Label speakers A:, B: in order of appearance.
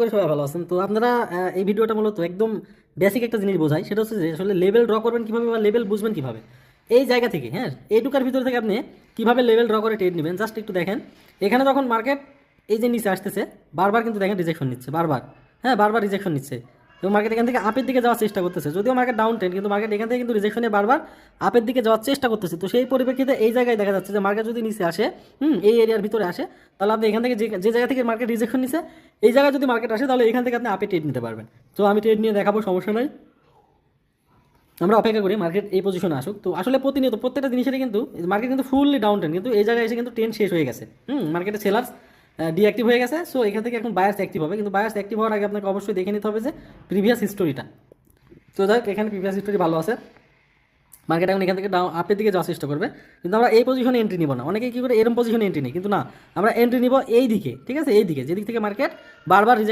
A: করে সবাই ভালো আছেন। তো আপনারা এই ভিডিওটা মূলত একদম বেসিক একটা জিনিস বোঝায়, সেটা হচ্ছে যে আসলে লেভেল ড্র করবেন কীভাবে বা লেভেল বুঝবেন কীভাবে। এই জায়গা থেকে হ্যাঁ, এইটুকার ভিতর থেকে আপনি কীভাবে লেভেল ড্র করে ট্রেড নেবেন জাস্ট একটু দেখেন। এখানে যখন মার্কেট এই যে নিচে আসতেছে বারবার কিন্তু দেখেন রিজেকশন নিচ্ছে, বারবার হ্যাঁ বারবার রিজেকশন নিচ্ছে এবং মার্কেট এখান থেকে আপের দিকে যাওয়ার চেষ্টা করতেছে, যদিও মার্কেট ডাউন ট্রেন্ড, কিন্তু মার্কেট এখান থেকে কিন্তু রিজেকশনে বারবার আপের দিকে যাওয়ার চেষ্টা করতেছে। তো সেই পরিপ্রেক্ষিতে এই জায়গায় দেখা যাচ্ছে যে মার্কেট যদি নিচে আসে, এই এরিয়ার ভিতরে আসে, তাহলে আপনি এখান থেকে যে জায়গা থেকে মার্কেট রিজেকশন নিচ্ছে এই জায়গায় যদি মার্কেট আসে তাহলে এখান থেকে আপনি আপে ট্রেড নিতে পারবেন। তো আমি ট্রেড নিয়ে দেখাবো, সমস্যা নাই। আমরা অপেক্ষা করি মার্কেট এই পজিশনে আসুক। তো আসলে প্রতিনিয়ত প্রত্যেকটা জিনিসেরই কিন্তু মার্কেট কিন্তু ফুললি ডাউন ট্রেন্ড, কিন্তু এই জায়গায় এসে কিন্তু ট্রেন্ড শেষ হয়ে গেছে। মার্কেটে সেলার্স ডিঅ্যাক্টিভ হয়ে গেছে। সো এখান থেকে এখন বায়ার্স অ্যাক্টিভ হবে, কিন্তু বায়ার্স অ্যাক্টিভ হওয়ার আগে আপনাকে অবশ্যই দেখে নিতে হবে যে প্রিভিয়াস হিস্টোরিটা। তো যাক, এখানে প্রিভিয়াস হিস্টোরি ভালো আছে, মার্কেট এখন এখান থেকে আপের দিকে যাওয়ার চেষ্টা করবে, কিন্তু আমরা এই পজিশনে এন্ট্রি নিব না। অনেকে কী করে এরকম পজিশনে এন্ট্রি নেই, কিন্তু না, আমরা এন্ট্রি নিব এই দিকে, ঠিক আছে, এই দিকে যেদিক থেকে মার্কেট বারবার রিজেক্ট